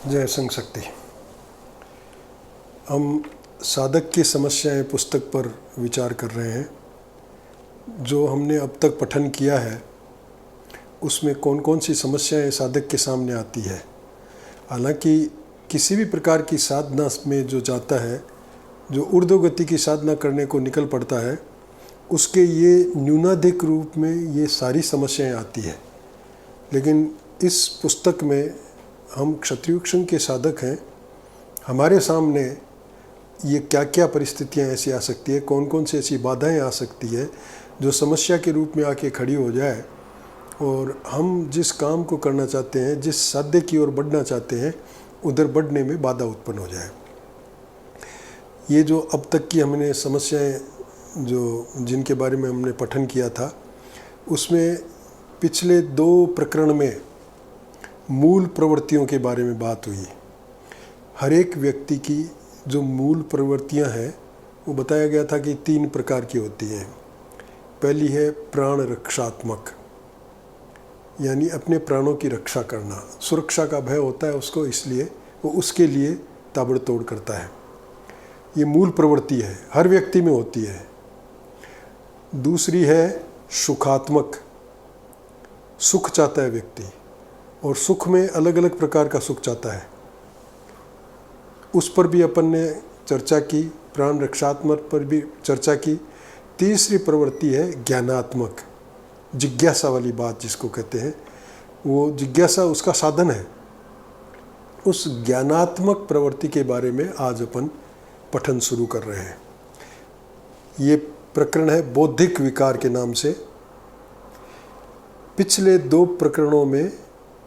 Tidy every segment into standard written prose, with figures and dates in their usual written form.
जय संग शक्ति। हम साधक की समस्याएं पुस्तक पर विचार कर रहे हैं। जो हमने अब तक पठन किया है उसमें कौन कौन सी समस्याएं साधक के सामने आती है। हालांकि किसी भी प्रकार की साधना में जो जाता है, जो ऊर्ध्वगति की साधना करने को निकल पड़ता है, उसके ये न्यूनाधिक रूप में ये सारी समस्याएं आती है। लेकिन इस पुस्तक में हम क्षत्रियुक्षण के साधक हैं। हमारे सामने ये क्या क्या परिस्थितियां ऐसी आ सकती है, कौन कौन सी ऐसी बाधाएं आ सकती है जो समस्या के रूप में आके खड़ी हो जाए और हम जिस काम को करना चाहते हैं, जिस साध्य की ओर बढ़ना चाहते हैं, उधर बढ़ने में बाधा उत्पन्न हो जाए। ये जो अब तक की हमने समस्याएं जिनके बारे में हमने पठन किया था, उसमें पिछले 2 प्रकरण में मूल प्रवृत्तियों के बारे में बात हुई। हर एक व्यक्ति की जो मूल प्रवृत्तियां हैं वो बताया गया था कि 3 प्रकार की होती हैं। पहली है प्राण रक्षात्मक, यानी अपने प्राणों की रक्षा करना। सुरक्षा का भय होता है उसको, इसलिए वो उसके लिए ताबड़तोड़ करता है। ये मूल प्रवृत्ति है, हर व्यक्ति में होती है। दूसरी है सुखात्मक, सुख चाहता है व्यक्ति, और सुख में अलग अलग प्रकार का सुख चाहता है। उस पर भी अपन ने चर्चा की, प्राण रक्षात्मक पर भी चर्चा की। तीसरी प्रवृत्ति है ज्ञानात्मक, जिज्ञासा वाली बात जिसको कहते हैं। वो जिज्ञासा उसका साधन है। उस ज्ञानात्मक प्रवृत्ति के बारे में आज अपन पठन शुरू कर रहे हैं। ये प्रकरण है बौद्धिक विकार के नाम से। पिछले 2 प्रकरणों में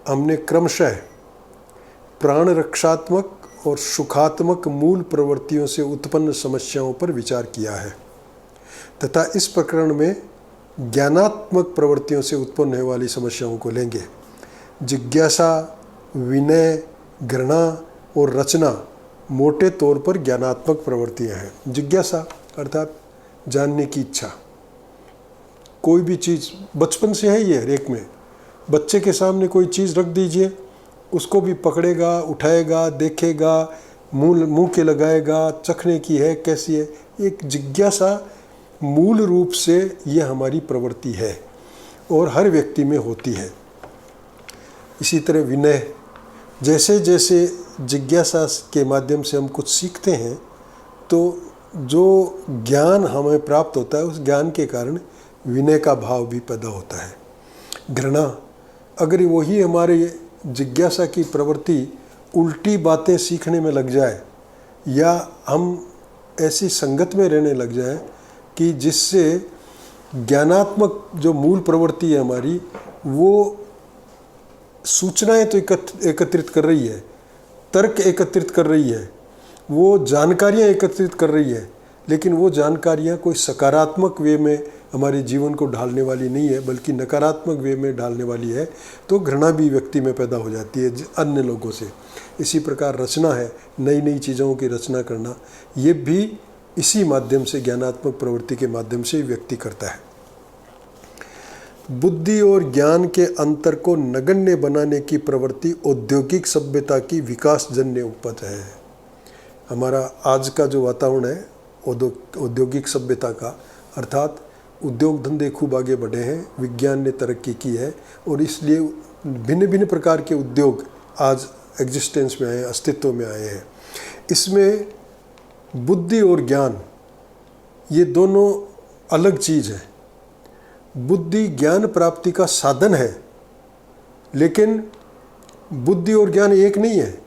हमने क्रमशः प्राण रक्षात्मक और सुखात्मक मूल प्रवृत्तियों से उत्पन्न समस्याओं पर विचार किया है, तथा इस प्रकरण में ज्ञानात्मक प्रवृत्तियों से उत्पन्न होने वाली समस्याओं को लेंगे। जिज्ञासा, विनय, घृणा और रचना मोटे तौर पर ज्ञानात्मक प्रवृत्तियां हैं। जिज्ञासा अर्थात जानने की इच्छा। कोई भी चीज़ बचपन से है, ये हर एक में। बच्चे के सामने कोई चीज़ रख दीजिए, उसको भी पकड़ेगा, उठाएगा, देखेगा, मुंह के लगाएगा, चखने की है, कैसी है। एक जिज्ञासा मूल रूप से ये हमारी प्रवृत्ति है और हर व्यक्ति में होती है। इसी तरह विनय, जैसे जैसे जिज्ञासा के माध्यम से हम कुछ सीखते हैं तो जो ज्ञान हमें प्राप्त होता है, उस ज्ञान के कारण विनय का भाव भी पैदा होता है। घृणा, अगर वही हमारे जिज्ञासा की प्रवृत्ति उल्टी बातें सीखने में लग जाए या हम ऐसी संगत में रहने लग जाए कि जिससे ज्ञानात्मक जो मूल प्रवृत्ति है हमारी, वो सूचनाएं तो एकत्रित कर रही है, तर्क एकत्रित कर रही है, वो जानकारियां एकत्रित कर रही है, लेकिन वो जानकारियां कोई सकारात्मक वे में हमारे जीवन को ढालने वाली नहीं है, बल्कि नकारात्मक वे में ढालने वाली है, तो घृणा भी व्यक्ति में पैदा हो जाती है अन्य लोगों से। इसी प्रकार रचना है, नई नई चीज़ों की रचना करना, ये भी इसी माध्यम से, ज्ञानात्मक प्रवृत्ति के माध्यम से व्यक्ति करता है। बुद्धि और ज्ञान के अंतर को नगण्य बनाने की प्रवृत्ति औद्योगिक सभ्यता की विकासजन्य उपज है। हमारा आज का जो वातावरण है औद्योगिक सभ्यता का, अर्थात उद्योग धंधे खूब आगे बढ़े हैं, विज्ञान ने तरक्की की है और इसलिए भिन्न भिन्न प्रकार के उद्योग आज एग्जिस्टेंस में आए, अस्तित्व में आए हैं। इसमें बुद्धि और ज्ञान ये दोनों अलग चीज़ है। बुद्धि ज्ञान प्राप्ति का साधन है, लेकिन बुद्धि और ज्ञान एक नहीं है।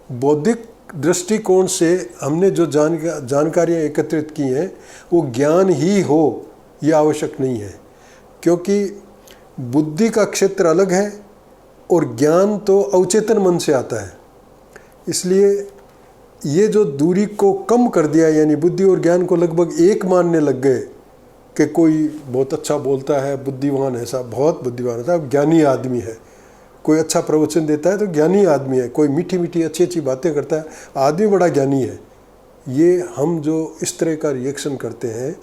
बौद्धिक दृष्टिकोण से हमने जो जानकारियाँ एकत्रित की हैं वो ज्ञान ही हो, ये आवश्यक नहीं है, क्योंकि बुद्धि का क्षेत्र अलग है और ज्ञान तो अवचेतन मन से आता है। इसलिए ये जो दूरी को कम कर दिया, यानी बुद्धि और ज्ञान को लगभग एक मानने लग गए कि कोई बहुत अच्छा बोलता है, बुद्धिमान है, साहब बहुत बुद्धिमान है, साहब ज्ञानी आदमी है। कोई अच्छा प्रवचन देता है तो ज्ञानी आदमी है, कोई मीठी मीठी अच्छी अच्छी बातें करता है, आदमी बड़ा ज्ञानी है। ये हम जो इस तरह का रिएक्शन करते हैं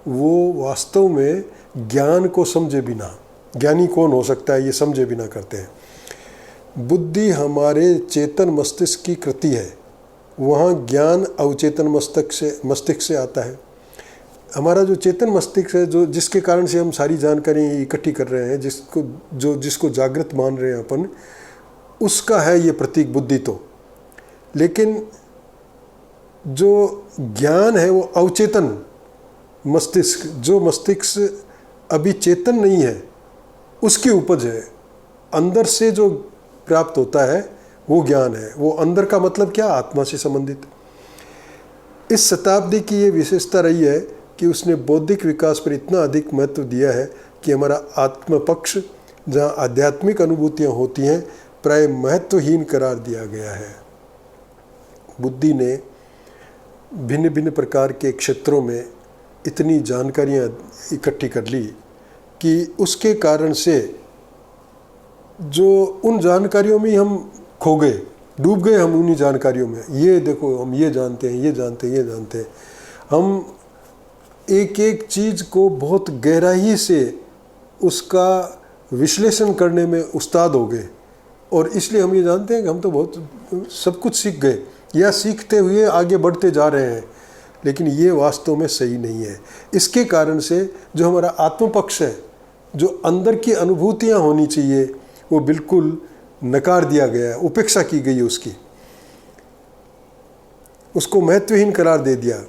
वो वास्तव में ज्ञान को समझे बिना, ज्ञानी कौन हो सकता है ये समझे बिना करते हैं। बुद्धि हमारे चेतन मस्तिष्क की कृति है, वहाँ ज्ञान अवचेतन मस्तिष्क से आता है। हमारा जो चेतन मस्तिष्क है, जो जिसके कारण से हम सारी जानकारी इकट्ठी कर रहे हैं, जिसको जागृत मान रहे हैं अपन, उसका है ये प्रतीक बुद्धि तो। लेकिन जो ज्ञान है वो अवचेतन मस्तिष्क, जो मस्तिष्क अभी चेतन नहीं है, उसकी उपज है। अंदर से जो प्राप्त होता है वो ज्ञान है। वो अंदर का मतलब क्या? आत्मा से संबंधित। इस शताब्दी की ये विशेषता रही है कि उसने बौद्धिक विकास पर इतना अधिक महत्व दिया है कि हमारा आत्म पक्ष, जहाँ आध्यात्मिक अनुभूतियाँ होती हैं, प्राय महत्वहीन करार दिया गया है। बुद्धि ने भिन्न भिन्न प्रकार के क्षेत्रों में इतनी जानकारियाँ इकट्ठी कर ली कि उसके कारण से जो उन जानकारियों में हम खो गए, डूब गए हम उन्हीं जानकारियों में। ये देखो, हम ये जानते हैं, ये जानते हैं, ये जानते हैं। हम एक एक चीज़ को बहुत गहराई से उसका विश्लेषण करने में उस्ताद हो गए, और इसलिए हम ये जानते हैं कि हम तो बहुत सब कुछ सीख गए या सीखते हुए आगे बढ़ते जा रहे हैं। लेकिन ये वास्तव में सही नहीं है। इसके कारण से जो हमारा आत्म पक्ष है, जो अंदर की अनुभूतियाँ होनी चाहिए, वो बिल्कुल नकार दिया गया है, उपेक्षा की गई है उसकी, उसको महत्वहीन करार दे दिया।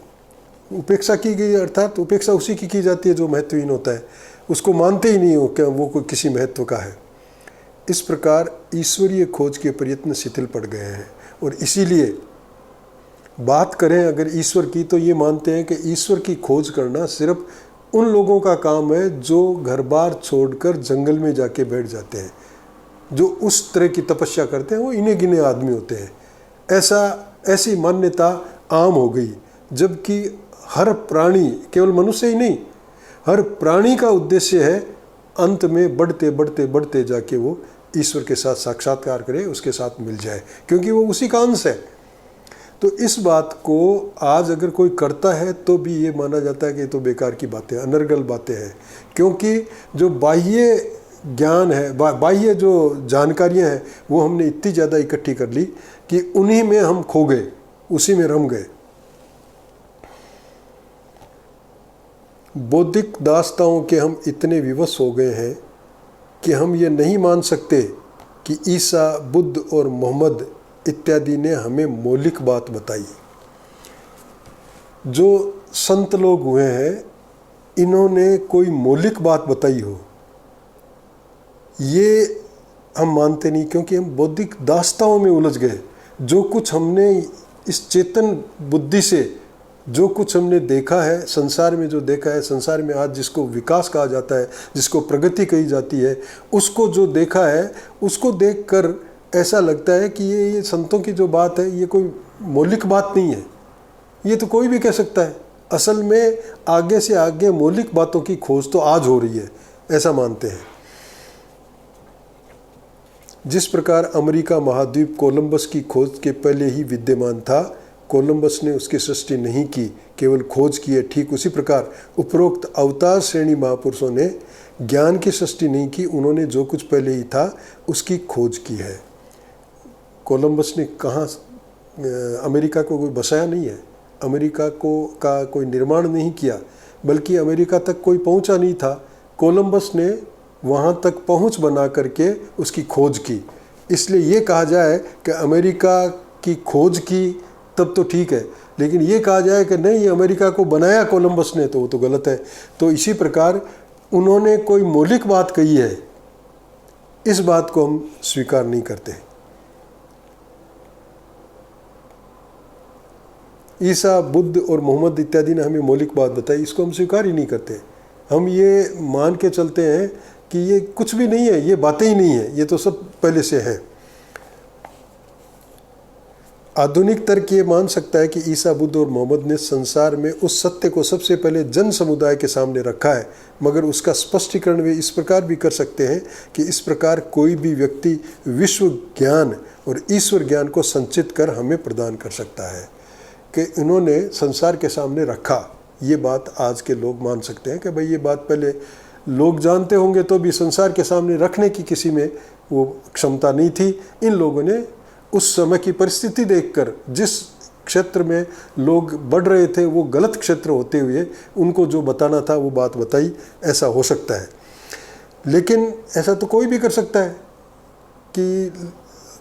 उपेक्षा की गई अर्थात उपेक्षा उसी की जाती है जो महत्वहीन होता है, उसको मानते ही नहीं हो कि वो कोई किसी महत्व का है। इस प्रकार ईश्वरीय खोज के प्रयत्न शिथिल पड़ गए हैं, और इसीलिए बात करें अगर ईश्वर की, तो ये मानते हैं कि ईश्वर की खोज करना सिर्फ उन लोगों का काम है जो घर बार छोड़कर जंगल में जाके बैठ जाते हैं, जो उस तरह की तपस्या करते हैं, वो इन्हें गिने आदमी होते हैं। ऐसी मान्यता आम हो गई, जबकि हर प्राणी, केवल मनुष्य ही नहीं, हर प्राणी का उद्देश्य है अंत में बढ़ते बढ़ते बढ़ते जाके वो ईश्वर के साथ साक्षात्कार करे, उसके साथ मिल जाए, क्योंकि वो उसी का अंश है। तो इस बात को आज अगर कोई करता है तो भी ये माना जाता है कि ये तो बेकार की बातें, अनर्गल बातें हैं, क्योंकि जो बाह्य ज्ञान है, बाह्य जो जानकारियां हैं, वो हमने इतनी ज़्यादा इकट्ठी कर ली कि उन्हीं में हम खो गए, उसी में रम गए। बौद्धिक दास्ताओं के हम इतने विवश हो गए हैं कि हम ये नहीं मान सकते कि ईसा, बुद्ध और मोहम्मद इत्यादि ने हमें मौलिक बात बताई। जो संत लोग हुए हैं, इन्होंने कोई मौलिक बात बताई हो, ये हम मानते नहीं, क्योंकि हम बौद्धिक दास्ताओं में उलझ गए। जो कुछ हमने इस चेतन बुद्धि से जो कुछ हमने देखा है, संसार में जो देखा है, संसार में आज जिसको विकास कहा जाता है, जिसको प्रगति कही जाती है, उसको जो देखा है, उसको देखकर ऐसा लगता है कि ये संतों की जो बात है, ये कोई मौलिक बात नहीं है, ये तो कोई भी कह सकता है। असल में आगे से आगे मौलिक बातों की खोज तो आज हो रही है, ऐसा मानते हैं। जिस प्रकार अमेरिका महाद्वीप कोलंबस की खोज के पहले ही विद्यमान था, कोलंबस ने उसकी सृष्टि नहीं की, केवल खोज की है। ठीक उसी प्रकार उपरोक्त अवतार श्रेणी महापुरुषों ने ज्ञान की सृष्टि नहीं की, उन्होंने जो कुछ पहले ही था उसकी खोज की है। कोलंबस ने कहाँ अमेरिका को कोई बसाया नहीं है, अमेरिका का कोई निर्माण नहीं किया, बल्कि अमेरिका तक कोई पहुँचा नहीं था। कोलंबस ने वहाँ तक पहुँच बना करके उसकी खोज की। इसलिए ये कहा जाए कि अमेरिका की खोज की तब तो ठीक है, लेकिन ये कहा जाए कि नहीं अमेरिका को बनाया कोलंबस ने, तो वो तो गलत है। तो इसी प्रकार उन्होंने कोई मौलिक बात कही है, इस बात को हम स्वीकार नहीं करते। ईसा, बुद्ध और मोहम्मद इत्यादि ने हमें मौलिक बात बताई, इसको हम स्वीकार ही नहीं करते। हम ये मान के चलते हैं कि ये कुछ भी नहीं है, ये बातें ही नहीं है, ये तो सब पहले से है। आधुनिक तर्क ये मान सकता है कि ईसा, बुद्ध और मोहम्मद ने संसार में उस सत्य को सबसे पहले जन समुदाय के सामने रखा है, मगर उसका स्पष्टीकरण वे इस प्रकार भी कर सकते हैं कि इस प्रकार कोई भी व्यक्ति विश्व ज्ञान और ईश्वर ज्ञान को संचित कर हमें प्रदान कर सकता है, कि इन्होंने संसार के सामने रखा। ये बात आज के लोग मान सकते हैं कि भाई ये बात पहले लोग जानते होंगे तो भी संसार के सामने रखने की किसी में वो क्षमता नहीं थी। इन लोगों ने उस समय की परिस्थिति देखकर जिस क्षेत्र में लोग बढ़ रहे थे वो गलत क्षेत्र होते हुए उनको जो बताना था वो बात बताई। ऐसा हो सकता है, लेकिन ऐसा तो कोई भी कर सकता है कि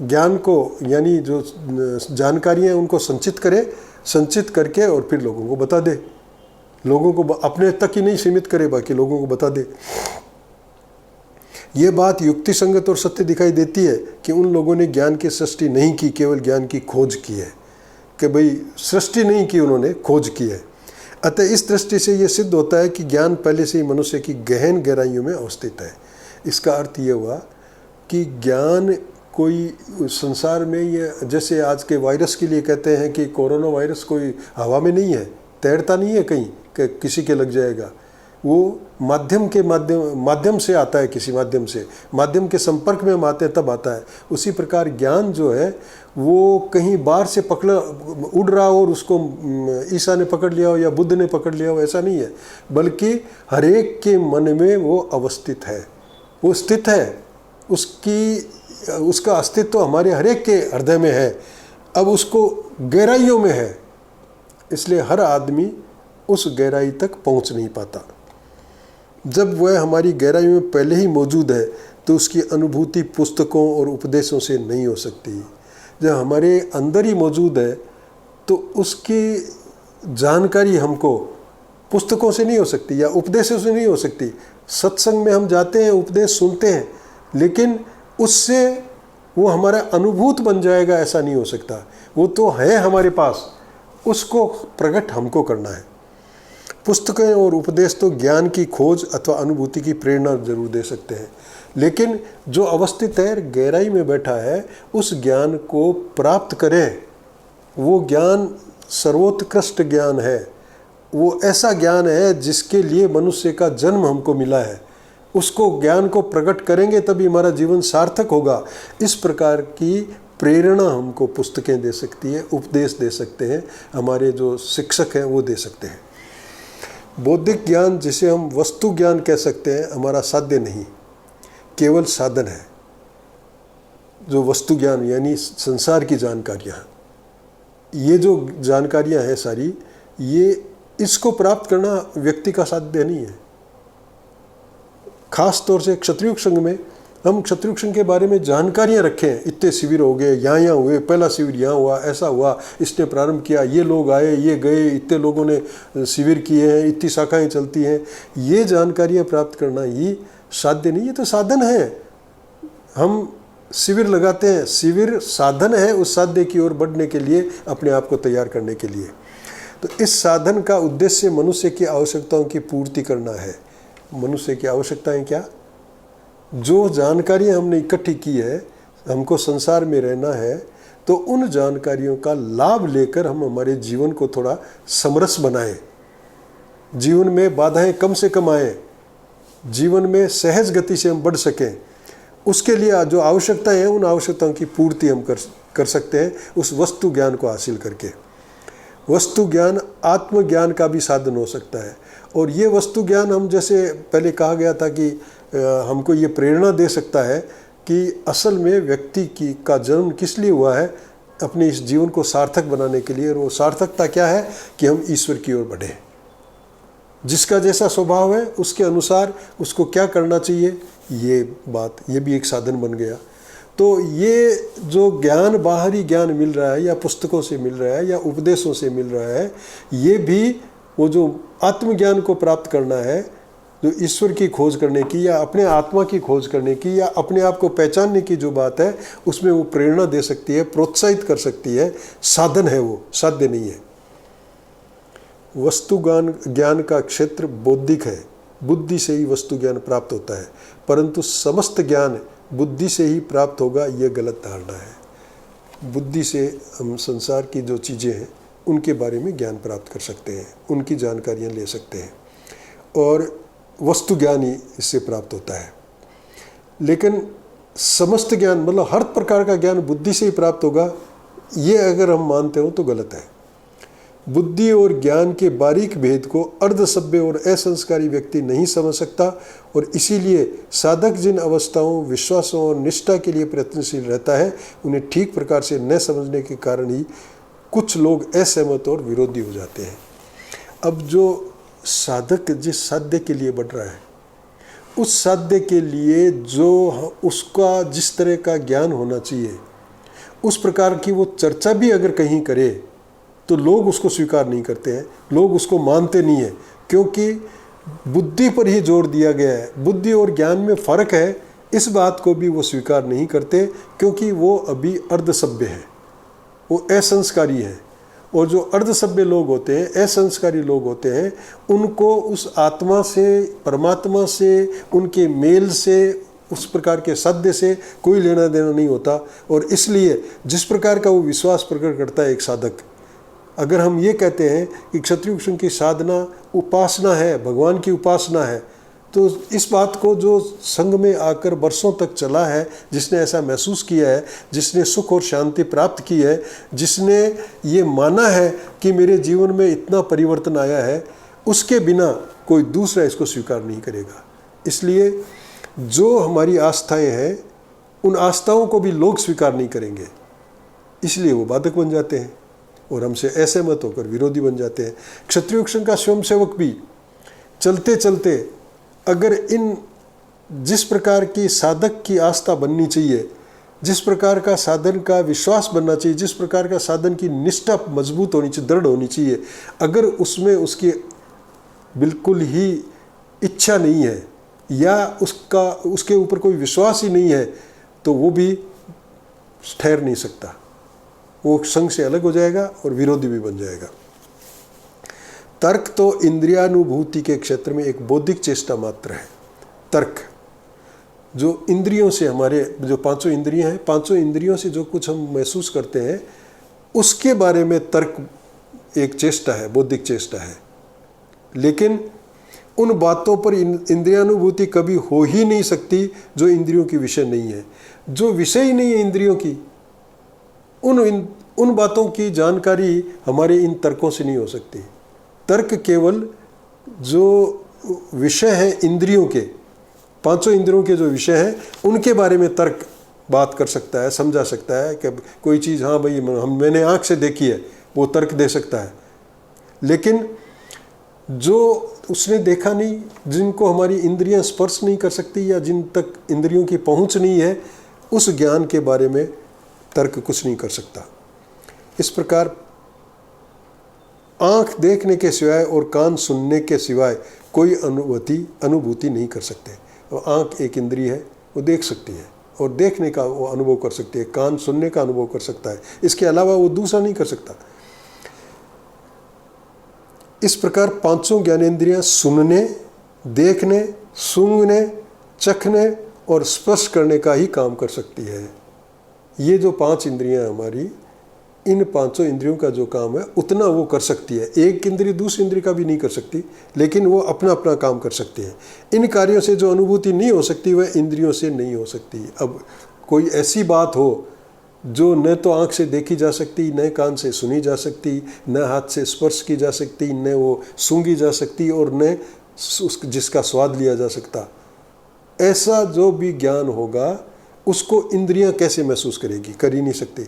ज्ञान को यानी जो जानकारियाँ उनको संचित करे, संचित करके और फिर लोगों को बता दे। लोगों को अपने तक ही नहीं सीमित करे, बाकी लोगों को बता दे। ये बात युक्ति संगत और सत्य दिखाई देती है कि उन लोगों ने ज्ञान की सृष्टि नहीं की, केवल ज्ञान की खोज की है। कि भाई सृष्टि नहीं की, उन्होंने खोज की है। अतः इस दृष्टि से ये सिद्ध होता है कि ज्ञान पहले से ही मनुष्य की गहन गहराइयों में अवस्थित है। इसका अर्थ ये हुआ कि ज्ञान कोई संसार में, ये जैसे आज के वायरस के लिए कहते हैं कि कोरोना वायरस कोई हवा में नहीं है, तैरता नहीं है कहीं कि किसी के लग जाएगा। वो माध्यम से आता है, किसी माध्यम के संपर्क में हम आते हैं तब आता है। उसी प्रकार ज्ञान जो है वो कहीं बाहर से उड़ रहा हो और उसको ईसा ने पकड़ लिया हो या बुद्ध ने पकड़ लिया हो, ऐसा नहीं है, बल्कि हरेक के मन में वो अवस्थित है, वो स्थित है। उसका अस्तित्व हमारे हरेक के हृदय में है। अब उसको गहराइयों में है, इसलिए हर आदमी उस गहराई तक पहुंच नहीं पाता। जब वह हमारी गहराई में पहले ही मौजूद है तो उसकी अनुभूति पुस्तकों और उपदेशों से नहीं हो सकती। जब हमारे अंदर ही मौजूद है तो उसकी जानकारी हमको पुस्तकों से नहीं हो सकती या उपदेशों से नहीं हो सकती। सत्संग में हम जाते हैं, उपदेश सुनते हैं, लेकिन उससे वो हमारा अनुभूत बन जाएगा, ऐसा नहीं हो सकता। वो तो है हमारे पास, उसको प्रकट हमको करना है। पुस्तकें और उपदेश तो ज्ञान की खोज अथवा अनुभूति की प्रेरणा जरूर दे सकते हैं, लेकिन जो अवस्थित है, गहराई में बैठा है, उस ज्ञान को प्राप्त करें। वो ज्ञान सर्वोत्कृष्ट ज्ञान है। वो ऐसा ज्ञान है जिसके लिए मनुष्य का जन्म हमको मिला है। उसको ज्ञान को प्रकट करेंगे तभी हमारा जीवन सार्थक होगा। इस प्रकार की प्रेरणा हमको पुस्तकें दे सकती है, उपदेश दे सकते हैं, हमारे जो शिक्षक हैं वो दे सकते हैं। बौद्धिक ज्ञान, जिसे हम वस्तु ज्ञान कह सकते हैं, हमारा साध्य नहीं, केवल साधन है। जो वस्तु ज्ञान यानी संसार की जानकारियाँ, ये जो जानकारियाँ हैं सारी, ये इसको प्राप्त करना व्यक्ति का साध्य नहीं है। खास तौर से क्षत्रियुग संघ में हम क्षत्रियुग संघ के बारे में जानकारियाँ रखें। इतने शिविर हो गए, यहाँ हुए, पहला शिविर यहाँ हुआ, ऐसा हुआ, इसने प्रारंभ किया, ये लोग आए, ये गए, इतने लोगों ने शिविर किए हैं, इतनी शाखाएं चलती हैं। ये जानकारियाँ प्राप्त करना ही साध्य नहीं, ये तो साधन है। हम शिविर लगाते हैं, शिविर साधन है उस साध्य की ओर बढ़ने के लिए, अपने आप को तैयार करने के लिए। तो इस साधन का उद्देश्य मनुष्य की आवश्यकताओं की पूर्ति करना है। मनुष्य की आवश्यकताएं क्या? जो जानकारियां हमने इकट्ठी की है, हमको संसार में रहना है, तो उन जानकारियों का लाभ लेकर हम हमारे जीवन को थोड़ा समरस बनाएं, जीवन में बाधाएं कम से कम आए, जीवन में सहज गति से हम बढ़ सकें। उसके लिए जो आवश्यकताएं हैं, उन आवश्यकताओं की पूर्ति हम कर सकते हैं उस वस्तु ज्ञान को हासिल करके। वस्तु ज्ञान आत्मज्ञान का भी साधन हो सकता है। और ये वस्तु ज्ञान, हम जैसे पहले कहा गया था कि हमको ये प्रेरणा दे सकता है कि असल में व्यक्ति का जन्म किस लिए हुआ है, अपने इस जीवन को सार्थक बनाने के लिए। और वो सार्थकता क्या है कि हम ईश्वर की ओर बढ़ें। जिसका जैसा स्वभाव है उसके अनुसार उसको क्या करना चाहिए, ये भी एक साधन बन गया। तो ये जो ज्ञान, बाहरी ज्ञान मिल रहा है या पुस्तकों से मिल रहा है या उपदेशों से मिल रहा है, ये भी वो जो आत्मज्ञान को प्राप्त करना है, जो ईश्वर की खोज करने की या अपने आत्मा की खोज करने की या अपने आप को पहचानने की जो बात है, उसमें वो प्रेरणा दे सकती है, प्रोत्साहित कर सकती है। साधन है, वो साध्य नहीं है। वस्तु ज्ञान का क्षेत्र बौद्धिक है, बुद्धि से ही वस्तु ज्ञान प्राप्त होता है, परंतु समस्त ज्ञान बुद्धि से ही प्राप्त होगा, ये गलत धारणा है। बुद्धि से हम संसार की जो चीज़ें हैं उनके बारे में ज्ञान प्राप्त कर सकते हैं, उनकी जानकारियाँ ले सकते हैं, और वस्तु ज्ञान ही इससे प्राप्त होता है। लेकिन समस्त ज्ञान, मतलब हर प्रकार का ज्ञान बुद्धि से ही प्राप्त होगा, ये अगर हम मानते हो तो गलत है। बुद्धि और ज्ञान के बारीक भेद को अर्धसभ्य और असंस्कारी व्यक्ति नहीं समझ सकता, और इसीलिए साधक जिन अवस्थाओं, विश्वासों और निष्ठा के लिए प्रयत्नशील रहता है, उन्हें ठीक प्रकार से न समझने के कारण ही कुछ लोग असहमत और विरोधी हो जाते हैं। अब जो साधक जिस साध्य के लिए बढ़ रहा है, उस साध्य के लिए जो उसका जिस तरह का ज्ञान होना चाहिए, उस प्रकार की वो चर्चा भी अगर कहीं करे तो लोग उसको स्वीकार नहीं करते हैं, लोग उसको मानते नहीं हैं, क्योंकि बुद्धि पर ही जोर दिया गया है। बुद्धि और ज्ञान में फ़र्क है, इस बात को भी वो स्वीकार नहीं करते, क्योंकि वो अभी अर्धसभ्य है, वो असंस्कारी है। और जो अर्धसभ्य लोग होते हैं, असंस्कारी लोग होते हैं, उनको उस आत्मा से, परमात्मा से, उनके मेल से, उस प्रकार के साध्य से कोई लेना देना नहीं होता। और इसलिए जिस प्रकार का वो विश्वास प्रकट करता है एक साधक, अगर हम ये कहते हैं कि क्षत्रिय उपासना की साधना उपासना है, भगवान की उपासना है, तो इस बात को जो संघ में आकर वर्षों तक चला है, जिसने ऐसा महसूस किया है, जिसने सुख और शांति प्राप्त की है, जिसने ये माना है कि मेरे जीवन में इतना परिवर्तन आया है, उसके बिना कोई दूसरा इसको स्वीकार नहीं करेगा। इसलिए जो हमारी आस्थाएं हैं, उन आस्थाओं को भी लोग स्वीकार नहीं करेंगे, इसलिए वो बाधक बन जाते हैं और हमसे असहमत होकर विरोधी बन जाते हैं। क्षत्रिय उपासना का स्वयंसेवक भी चलते चलते अगर इन जिस प्रकार की साधक की आस्था बननी चाहिए, जिस प्रकार का साधन का विश्वास बनना चाहिए, जिस प्रकार का साधन की निष्ठा मजबूत होनी चाहिए, दृढ़ होनी चाहिए, अगर उसमें उसकी बिल्कुल ही इच्छा नहीं है या उसके ऊपर कोई विश्वास ही नहीं है, तो वो भी ठहर नहीं सकता, वो संघ से अलग हो जाएगा और विरोधी भी बन जाएगा। तर्क तो इंद्रियानुभूति के क्षेत्र में एक बौद्धिक चेष्टा मात्र है। तर्क जो इंद्रियों से, हमारे जो पांचों इंद्रियां हैं, पांचों इंद्रियों से जो कुछ हम महसूस करते हैं, उसके बारे में तर्क एक चेष्टा है, बौद्धिक चेष्टा है। लेकिन उन बातों पर इंद्रियानुभूति कभी हो ही नहीं सकती जो इंद्रियों की विषय नहीं है। जो विषय ही नहीं है इंद्रियों की, उन बातों की जानकारी हमारे इन तर्कों से नहीं हो सकती। तर्क केवल जो विषय है इंद्रियों के, पांचों इंद्रियों के जो विषय हैं, उनके बारे में तर्क बात कर सकता है, समझा सकता है कि कोई चीज़, हाँ भाई मैंने आँख से देखी है, वो तर्क दे सकता है। लेकिन जो उसने देखा नहीं, जिनको हमारी इंद्रियां स्पर्श नहीं कर सकती या जिन तक इंद्रियों की पहुंच नहीं है, उस ज्ञान के बारे में तर्क कुछ नहीं कर सकता। इस प्रकार आँख देखने के सिवाय और कान सुनने के सिवाय कोई अनुभूति नहीं कर सकते। तो आँख एक इंद्रिय है, वो देख सकती है और देखने का वो अनुभव कर सकती है, कान सुनने का अनुभव कर सकता है, इसके अलावा वो दूसरा नहीं कर सकता। इस प्रकार पांचों ज्ञानेंद्रियां सुनने, देखने, सूंघने, चखने और स्पर्श करने का ही काम कर सकती है। ये जो पांच इंद्रियां हमारी, इन पांचों इंद्रियों का जो काम है उतना वो कर सकती है। एक इंद्रिय दूसरी इंद्रिय का भी नहीं कर सकती, लेकिन वो अपना अपना काम कर सकती है। इन कार्यों से जो अनुभूति नहीं हो सकती वह इंद्रियों से नहीं हो सकती। अब कोई ऐसी बात हो जो न तो आँख से देखी जा सकती, न कान से सुनी जा सकती, न हाथ से स्पर्श की जा सकती, न वो सूंघी जा सकती और न जिसका स्वाद लिया जा सकता, ऐसा जो भी ज्ञान होगा उसको इंद्रियां कैसे महसूस करेगी? कर ही नहीं सकती।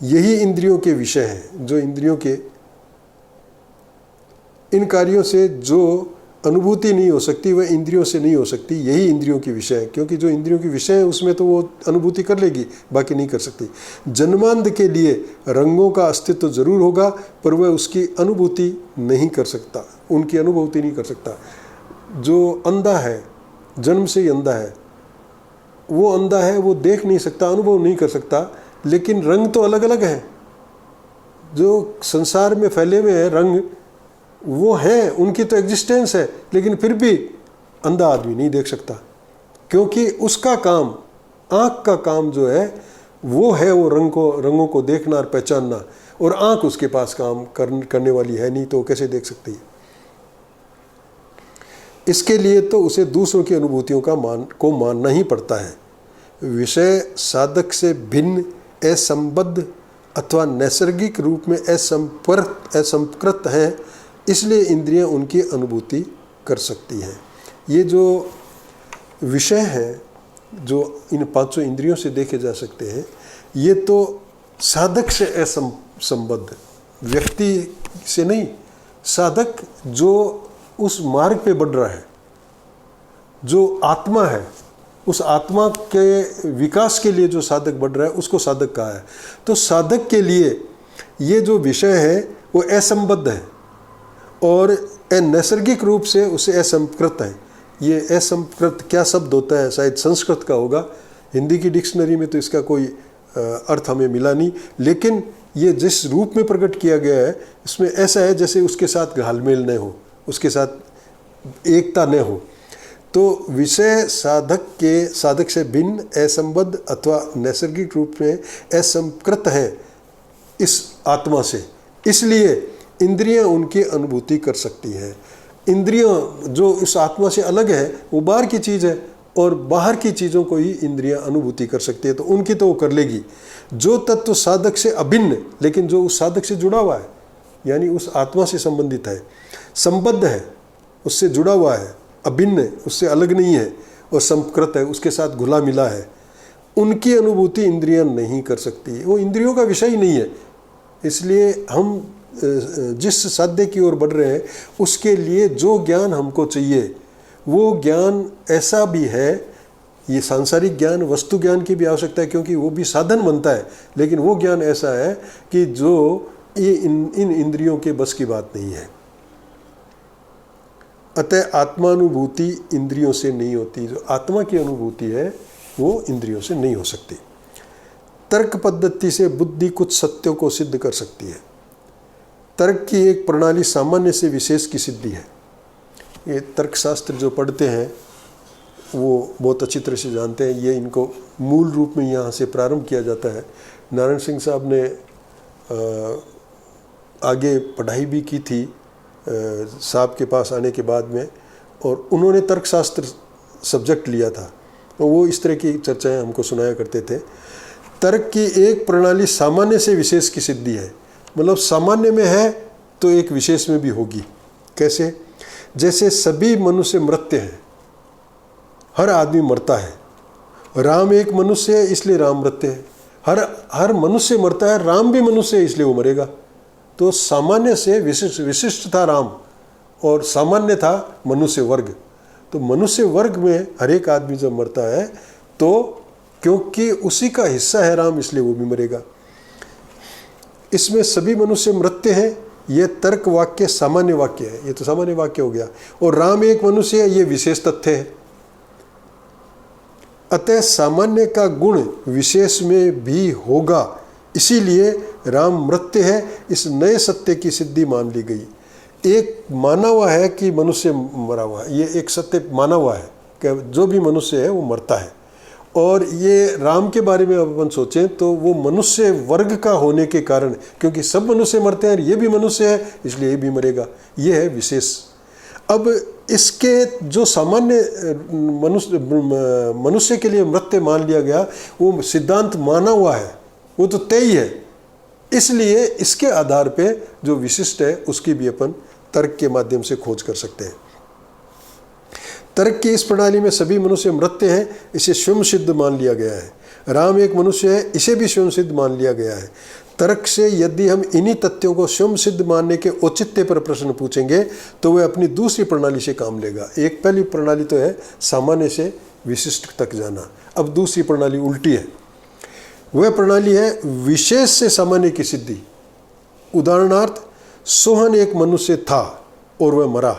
यही इंद्रियों के विषय हैं, जो इंद्रियों के इन कार्यों से जो अनुभूति नहीं हो सकती वह इंद्रियों से नहीं हो सकती। यही इंद्रियों की विषय है, क्योंकि जो इंद्रियों की विषय है उसमें तो वो अनुभूति कर लेगी, बाकी नहीं कर सकती। जन्मांध के लिए रंगों का अस्तित्व जरूर होगा, पर वह उसकी अनुभूति नहीं कर सकता, उनकी अनुभूति नहीं कर सकता। जो अंधा है, जन्म से ही अंधा है, वो अंधा है, वो देख नहीं सकता, अनुभव नहीं कर सकता, लेकिन रंग तो अलग अलग हैं। जो संसार में फैले हुए हैं रंग, वो हैं, उनकी तो एग्जिस्टेंस है, लेकिन फिर भी अंधा आदमी नहीं देख सकता, क्योंकि उसका काम, आँख का काम जो है वो है वो रंगों को देखना और पहचानना, और आँख उसके पास काम करने वाली है नहीं, तो वो कैसे देख सकती है? इसके लिए तो उसे दूसरों की अनुभूतियों को मानना ही पड़ता है। विषय साधक से भिन्न, असंबद्ध अथवा नैसर्गिक रूप में असंप्रत हैं, इसलिए इंद्रियां उनकी अनुभूति कर सकती हैं। ये जो विषय हैं जो इन पांचों इंद्रियों से देखे जा सकते हैं, ये तो साधक से असंबद्ध, व्यक्ति से नहीं, साधक जो उस मार्ग पे बढ़ रहा है, जो आत्मा है, उस आत्मा के विकास के लिए जो साधक बढ़ रहा है उसको साधक कहा है। तो साधक के लिए ये जो विषय है वो असंबद्ध है और नैसर्गिक रूप से उसे असंकृत है। ये असंकृत क्या शब्द होता है, शायद संस्कृत का होगा, हिंदी की डिक्शनरी में तो इसका कोई अर्थ हमें मिला नहीं, लेकिन ये जिस रूप में प्रकट किया गया है इसमें ऐसा है जैसे उसके साथ घालमेल न हो, उसके साथ एकता न हो। तो विषय साधक से भिन्न, असंबद्ध अथवा नैसर्गिक रूप में असंकृत है इस आत्मा से, इसलिए इंद्रियां उनकी अनुभूति कर सकती हैं। इंद्रियां जो इस आत्मा से अलग है वो बाहर की चीज़ है और बाहर की चीज़ों को ही इंद्रियां अनुभूति कर सकती है, तो उनकी तो वो कर लेगी। जो तत्व साधक से अभिन्न, लेकिन जो उस साधक से जुड़ा हुआ है, यानी उस आत्मा से संबंधित है, संबद्ध है, उससे जुड़ा हुआ है, अभिन्न है, उससे अलग नहीं है और संकृत है, उसके साथ घुला मिला है, उनकी अनुभूति इंद्रियां नहीं कर सकती। वो इंद्रियों का विषय ही नहीं है। इसलिए हम जिस साध्य की ओर बढ़ रहे हैं उसके लिए जो ज्ञान हमको चाहिए वो ज्ञान ऐसा भी है, ये सांसारिक ज्ञान, वस्तु ज्ञान की भी आवश्यकता है क्योंकि वो भी साधन बनता है, लेकिन वो ज्ञान ऐसा है कि जो ये इन इंद्रियों के बस की बात नहीं है। अतः आत्मानुभूति इंद्रियों से नहीं होती, जो आत्मा की अनुभूति है वो इंद्रियों से नहीं हो सकती। तर्क पद्धति से बुद्धि कुछ सत्यों को सिद्ध कर सकती है। तर्क की एक प्रणाली सामान्य से विशेष की सिद्धि है। ये तर्कशास्त्र जो पढ़ते हैं वो बहुत अच्छी तरह से जानते हैं। ये इनको मूल रूप में यहाँ से प्रारंभ किया जाता है। नारायण सिंह साहब ने आगे पढ़ाई भी की थी साहब के पास आने के बाद में, और उन्होंने तर्कशास्त्र सब्जेक्ट लिया था, तो वो इस तरह की चर्चाएं हमको सुनाया करते थे। तर्क की एक प्रणाली सामान्य से विशेष की सिद्धि है, मतलब सामान्य में है तो एक विशेष में भी होगी। कैसे? जैसे सभी मनुष्य मृत्य हैं, हर आदमी मरता है। राम एक मनुष्य है इसलिए राम मृत्य है। हर मनुष्य मरता है, राम भी मनुष्य है इसलिए वो मरेगा। तो सामान्य से विशिष्ट था राम और सामान्य था मनुष्य वर्ग। तो मनुष्य वर्ग में हर एक आदमी जब मरता है तो क्योंकि उसी का हिस्सा है राम, इसलिए वो भी मरेगा। इसमें सभी मनुष्य मृत्य हैं, ये तर्क वाक्य सामान्य वाक्य है, ये तो सामान्य वाक्य हो गया। और राम एक मनुष्य है, ये विशेष तथ्य है। अतः सामान्य का गुण विशेष में भी होगा, इसीलिए राम मृत्य है, इस नए सत्य की सिद्धि मान ली गई। एक माना हुआ है कि मनुष्य मरा हुआ है, ये एक सत्य माना हुआ है कि जो भी मनुष्य है वो मरता है। और ये राम के बारे में अपन सोचें तो वो मनुष्य वर्ग का होने के कारण, क्योंकि सब मनुष्य मरते हैं, ये भी मनुष्य है इसलिए ये भी मरेगा, ये है विशेष। अब इसके जो सामान्य मनुष्य के लिए मृत्य मान लिया गया, वो सिद्धांत माना हुआ है, वो तो तय ही है। इसलिए इसके आधार पे जो विशिष्ट है उसकी भी अपन तर्क के माध्यम से खोज कर सकते हैं। तर्क की इस प्रणाली में सभी मनुष्य मृत्य हैं, इसे स्वयं सिद्ध मान लिया गया है। राम एक मनुष्य है, इसे भी स्वयं सिद्ध मान लिया गया है। तर्क से यदि हम इन्हीं तथ्यों को स्वयं सिद्ध मानने के औचित्य पर प्रश्न पूछेंगे तो वह अपनी दूसरी प्रणाली से काम लेगा। एक पहली प्रणाली तो है सामान्य से विशिष्ट तक जाना, अब दूसरी प्रणाली उल्टी है। वह प्रणाली है विशेष से सामान्य की सिद्धि। उदाहरणार्थ, सोहन एक मनुष्य था और वह मरा,